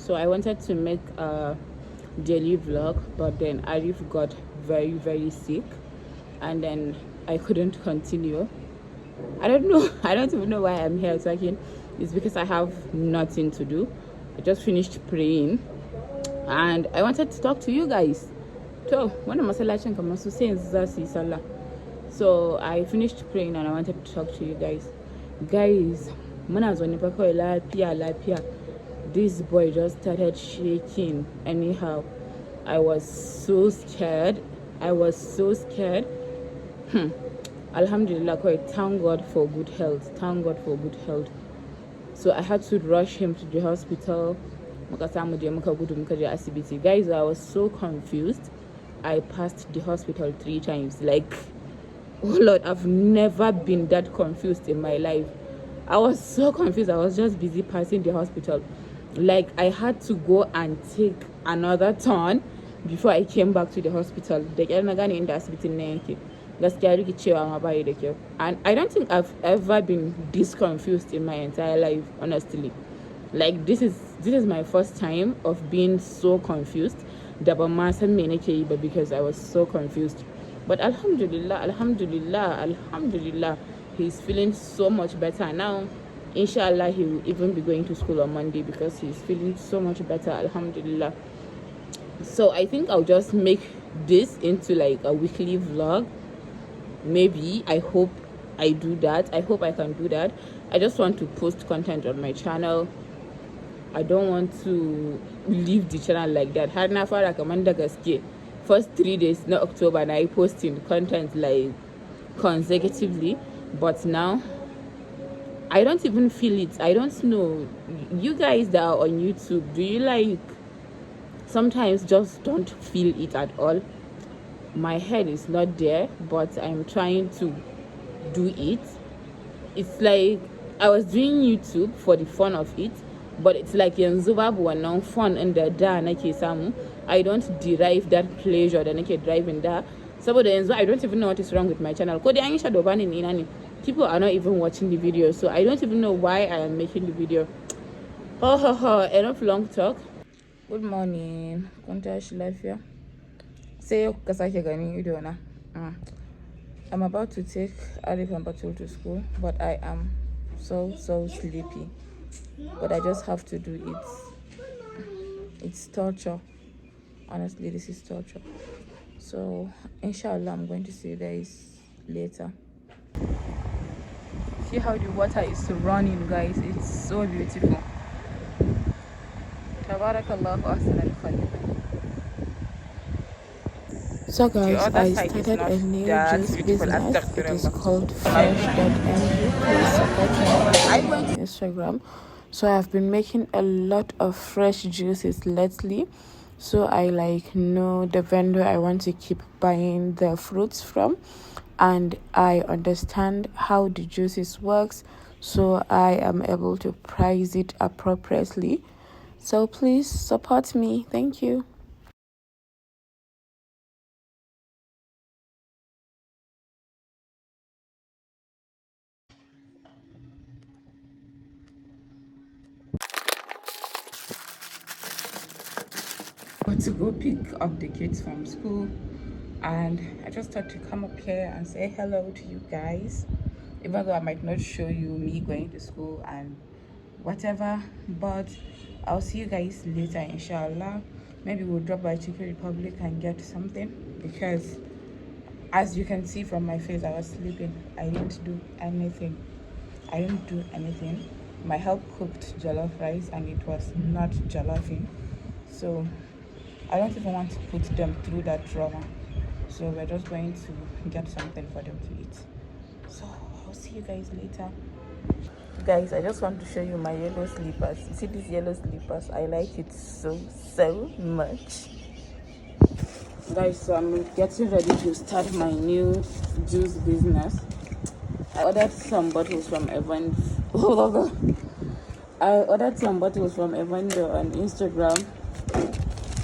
So I wanted to make a daily vlog, but then Arif got very sick, and then I couldn't continue. I don't know. I don't even know why I'm here talking. It's because I have nothing to do. I just finished praying and I wanted to talk to you guys. So I finished praying and I wanted to talk to you guys. This boy just started shaking anyhow. I was so scared. Alhamdulillah, thank God for good health. So I had to rush him to the hospital. Guys, I was so confused. I passed the hospital 3 times. Like, oh Lord, I've never been that confused in my life. I was so confused. I was just busy passing the hospital. Like, I had to go and take another turn before I came back to the hospital. And I don't think I've ever been this confused in my entire life, honestly. Like, this is my first time of being so confused. Because I was so confused. But alhamdulillah, he's feeling so much better now. Inshallah, he will even be going to school on Monday because he's feeling so much better, alhamdulillah. So I think I'll just make this into like a weekly vlog. Maybe. I hope I do that. I hope I can do that. I just want to post content on my channel. I don't want to leave the channel like that. First 3 days, not October, and I posting content like consecutively. But now I don't even feel it. I don't know. You guys that are on YouTube, do you like sometimes just don't feel it at all? My head is not there, but I'm trying to do it. It's like I was doing YouTube for the fun of it, but it's like yanzubabu fun and the I don't derive that pleasure that I drive in that. So I don't even know what is wrong with my channel. People are not even watching the video, so I don't even know why I am making the video. Enough long talk. Good morning. I'm about to take Arif and Batul to school, but I am so sleepy. But I just have to do it. It's torture. Honestly, this is torture. So inshallah, I'm going to see you guys later. See how the water is running, guys. It's so beautiful. Tabarakallah ahsan al-khaliqin. So guys, I started a new juice business. It is called fresh.ng. Please support me on Instagram. So I've been making a lot of fresh juices lately. So I know the vendor I want to keep buying the fruits from, and I understand how the juices works, so I am able to price it appropriately. So please support me. Thank you. To go pick up the kids from school, and I just thought to come up here and say hello to you guys, even though I might not show you me going to school and whatever, but I'll see you guys later, inshallah. Maybe we'll drop by Chicken Republic and get something, because as you can see from my face, I was sleeping. I didn't do anything. My help cooked jollof rice and it was not jollofing, so I don't even want to put them through that trauma. So we're just going to get something for them to eat. So I'll see you guys later. Guys, I just want to show you my yellow slippers. You see these yellow slippers? I like it so much. Guys, so I'm getting ready to start my new juice business. I ordered some bottles from Evan. I ordered some bottles from Evander on Instagram,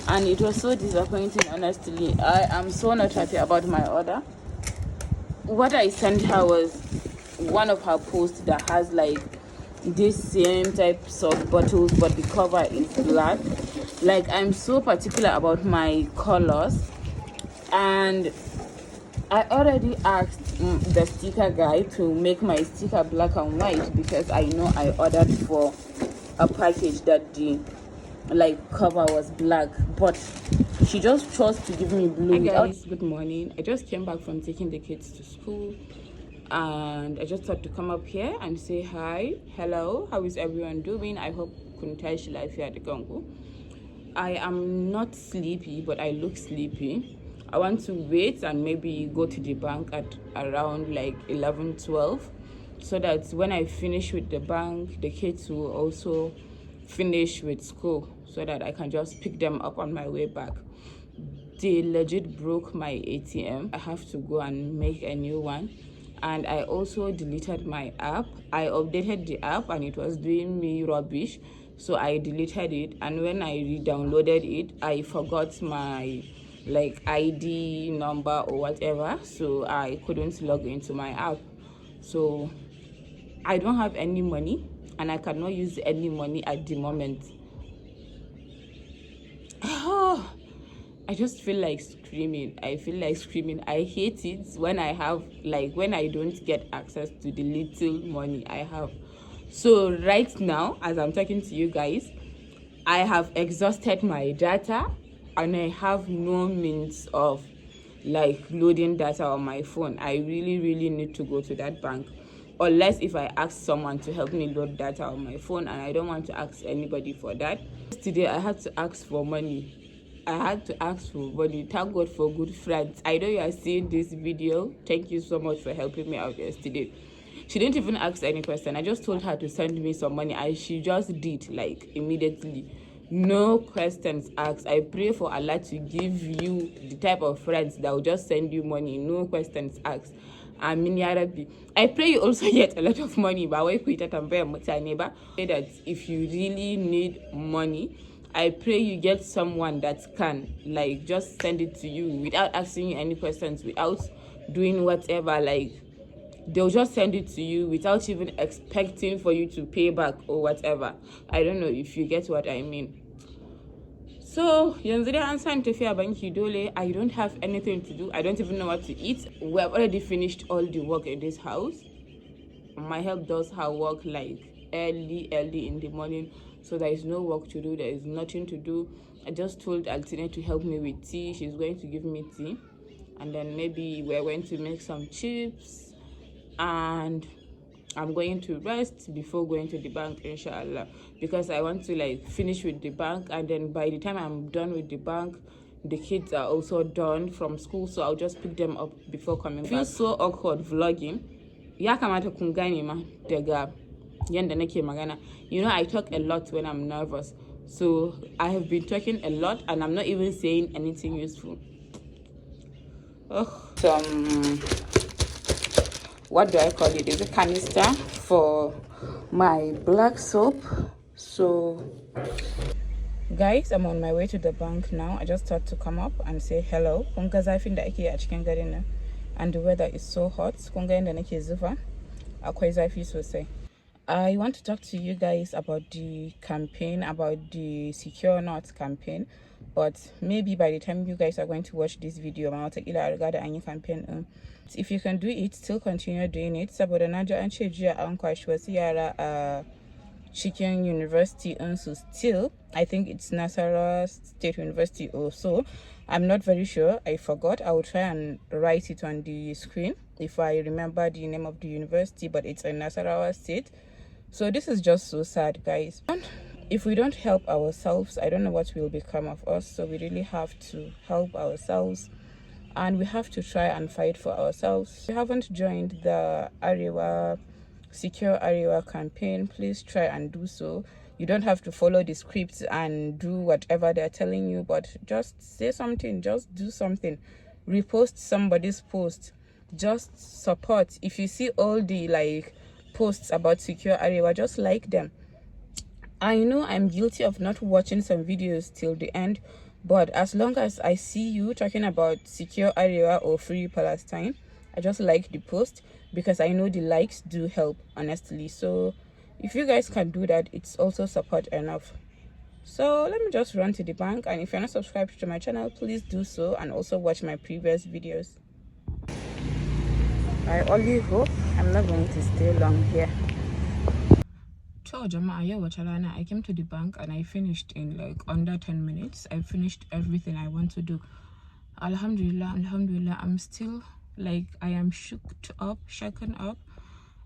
and it was so disappointing, honestly. I am so not happy about my order. What I sent her was one of her posts that has these same types of bottles, but the cover is black. Like, I'm so particular about my colors, and I already asked the sticker guy to make my sticker black and white, because I know I ordered for a package that the cover was black, but she just chose to give me blue. Hi guys, good morning. I just came back from taking the kids to school, and I just thought to come up here and say hi, hello, how is everyone doing? I hope kuntai life here at the Congo. I am not sleepy, but I look sleepy. I want to wait and maybe go to the bank at around like 11-12, so that when I finish with the bank, the kids will also finish with school, so that I can just pick them up on my way back. They legit broke my ATM. I have to go and make a new one. And I also deleted my app. I updated the app and it was doing me rubbish, so I deleted it. And when I re-downloaded it, I forgot my ID number or whatever, so I couldn't log into my app. So I don't have any money, and I cannot use any money at the moment. I just feel like screaming. I hate it when I have when I don't get access to the little money I have. So right now, as I'm talking to you guys, I have exhausted my data, and I have no means of loading data on my phone. I really need to go to that bank, unless if I ask someone to help me load data on my phone, and I don't want to ask anybody for that. Today I had to ask for money. Thank God for good friends. I know you are seeing this video. Thank you so much for helping me out yesterday. She didn't even ask any question. I just told her to send me some money, and she just did, immediately. No questions asked. I pray for Allah to give you the type of friends that will just send you money. No questions asked. Amin ya Rabbi. I pray you also get a lot of money. But that if you really need money, I pray you get someone that can just send it to you without asking you any questions, without doing whatever. They'll just send it to you without even expecting for you to pay back or whatever. I don't know if you get what I mean. So, yanzu dai an san tafiya banki dole. I don't have anything to do. I don't even know what to eat. We have already finished all the work in this house. My help does her work early in the morning, so there is no work to do. There is nothing to do. I just told Altine to help me with tea. She's going to give me tea, and then maybe we're going to make some chips, and I'm going to rest before going to the bank, inshallah, because I want to finish with the bank, and then by the time I'm done with the bank, the kids are also done from school, so I'll just pick them up before coming back. Feels so awkward vlogging. Ya kamata kun gane ma daga yanda nake magana. You know, I talk a lot when I'm nervous, so I have been talking a lot, and I'm not even saying anything useful. What do I call it? Is a canister for my black soap. So guys, I'm on my way to the bank now. I just thought to come up and say hello. And the weather is so hot. I want to talk to you guys about the campaign, about the Secure Not campaign, but maybe by the time you guys are going to watch this video, campaign, if you can do it, still continue doing it. Saboda naja an ce jiya an kwashi wasu yara a cikin university so still, I think it's Nasarawa State University or so. I'm not very sure. I forgot. I will try and write it on the screen if I remember the name of the university, but it's in Nasarawa State. So this is just so sad, guys. And if we don't help ourselves, I don't know what will become of us. So we really have to help ourselves, and we have to try and fight for ourselves. If you haven't joined the Secure Arewa campaign, please try and do so. You don't have to follow the scripts and do whatever they're telling you, but just say something, just do something. Repost somebody's post, just support. If you see all the posts about Secure Arewa, just like them. I know I'm guilty of not watching some videos till the end, but as long as I see you talking about Secure Arewa or Free Palestine, I just like the post, because I know the likes do help, honestly. So If you guys can do that, it's also support enough. So let me just run to the bank, and if you're not subscribed to my channel, please do so, and also watch my previous videos. I only hope I'm not going to stay long here. I came to the bank and I finished in like under 10 minutes. I finished everything I want to do. Alhamdulillah, alhamdulillah. I'm still like, I am shaken up.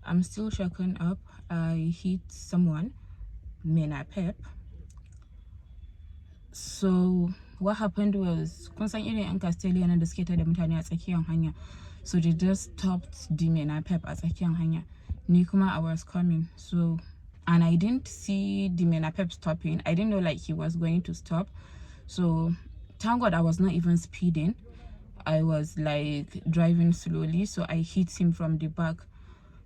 I'm still shaken up. I hit someone, Mena Pep. So what happened was, so they just stopped the Mena Pep at Nikuma, I was coming, so, and I didn't see the Mena Pep stopping. I didn't know like he was going to stop. So thank God I was not even speeding. I was like driving slowly, so I hit him from the back.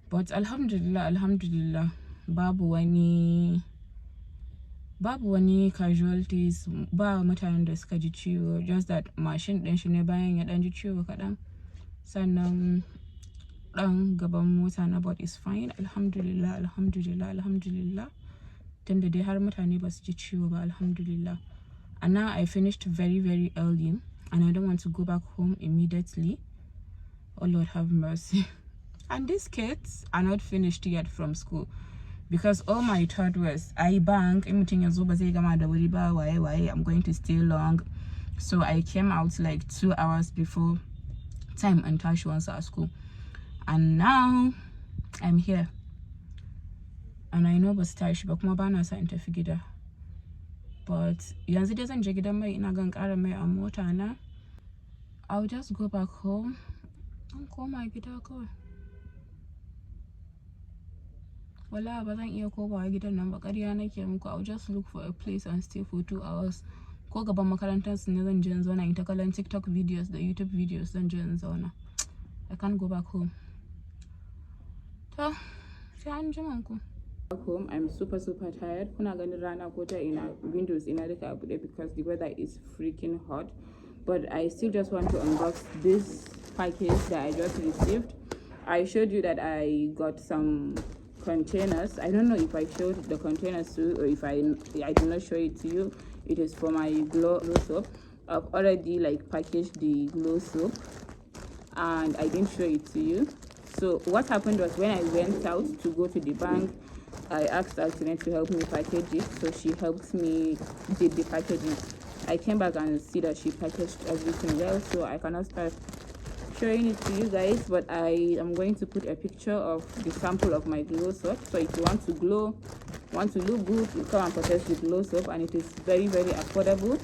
But alhamdulillah, alhamdulillah, babu wani casualties, ba mutanen da suka ji ciwo, just that machine din shi ne bayan ya dan ji ciwo kadan. Sannan dan gaban mota na, but is fine, alhamdulillah, alhamdulillah, alhamdulillah. Tunda dai har mutane ba su ji ciwo ba, alhamdulillah. And now I finished very, very early, and I don't want to go back home immediately. Oh Lord have mercy. And these kids are not finished yet from school, because all my thought was, I bank, I'm going to stay long. So I came out like 2 hours before time and Tash wants at school. And now I'm here. And I know but Tash, but my banner sa interfigida. But yanzu dai zan je gidan mai, ina gan ƙara mai a mota na. I'll just go back home and koma gida kawai. Wala ba zan iya komawa gidan nan ba, ƙarya nake muku. I'll just look for a place and stay for 2 hours. Ko gaban makarantar su ne zan je in zauna in ta kallon TikTok videos da YouTube videos, zan je in zauna. I can't go back home. Ta sai an jima ku. Back home, I'm super tired. Kuna ganin rana ko ta ina, windows ina duka abu ɗaya because the weather is freaking hot. But I still just want to unbox this package that I just received. I showed you that I got some containers. I don't know if I showed the containers to you or if I did not show it to you. It is for my glow soap. I've already like packaged the glow soap and I didn't show it to you. So what happened was, when I went out to go to the bank, I asked Alternate to help me package it, so she helped me did the packaging. I came back and see that she packaged everything well, so I cannot start showing it to you guys, but I am going to put a picture of the sample of my glow soap. So if you want to glow, want to look good, you come and purchase the glow soap, and it is very affordable.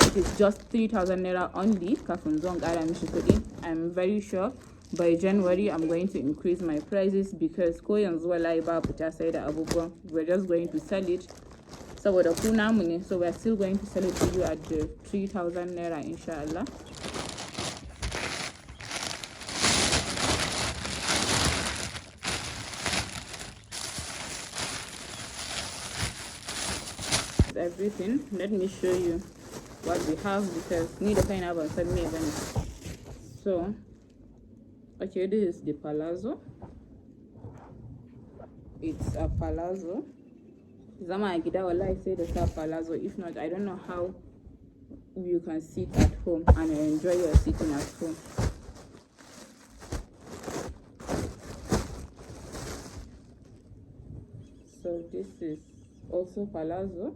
It is just 3,000 naira only. I'm very sure by January I'm going to increase my prices, because we're just going to sell it. So we're still going to sell it to you at the 3,000 naira, inshallah. Everything, let me show you what we have, because need a pineapple send me again. So okay, this is the palazzo. It's a palazzo. Zama Agida Wala, I say the palazzo. If not, I don't know how you can sit at home and enjoy your sitting at home. So this is also palazzo.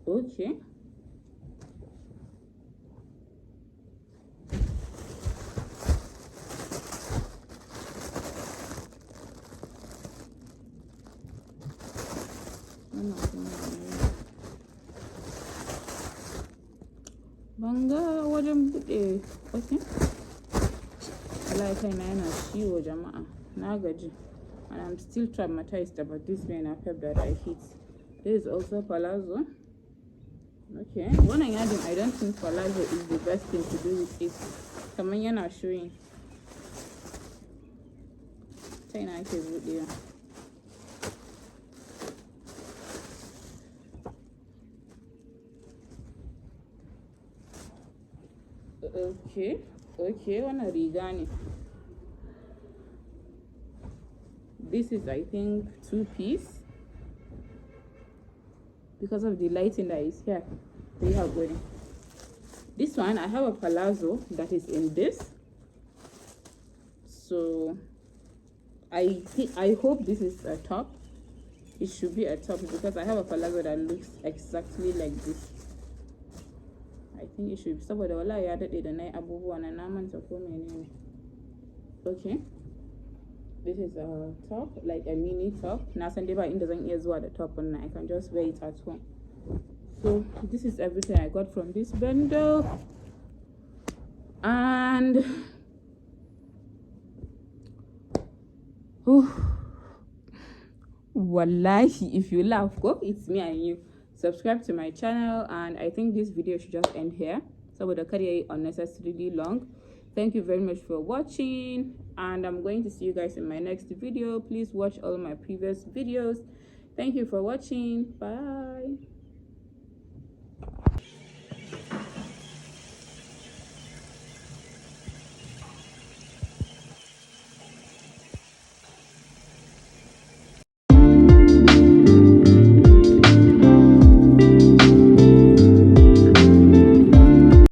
Okay. Banga wajen bude. Okay. Allah kai na yana ciwo jama'a. Na gaji. And I'm still traumatized about this Mena Pep that I hit. This is also palazzo. Okay. When I don't think palazzo is the best thing to do with it. Kamanyana showing. China ke buɗewa. Okay, wannan riga ne. This is, I think, 2-piece. because of the lighting that is here. See how good. This one, I have a palazzo that is in this. So I hope this is a top. It should be a top because I have a palazzo that looks exactly like this. I think it should be somebody all I added the night abubu and an. Okay. This is a top, like a mini top. Now Sandeba in doesn't use what the top and I can just wear it at home. So this is everything I got from this bundle. And wallahi, if you laugh, go, it's me and you. Subscribe to my channel, and I think this video should just end here. So with the career unnecessarily long. Thank you very much for watching, and I'm going to see you guys in my next video. Please watch all my previous videos. Thank you for watching. Bye.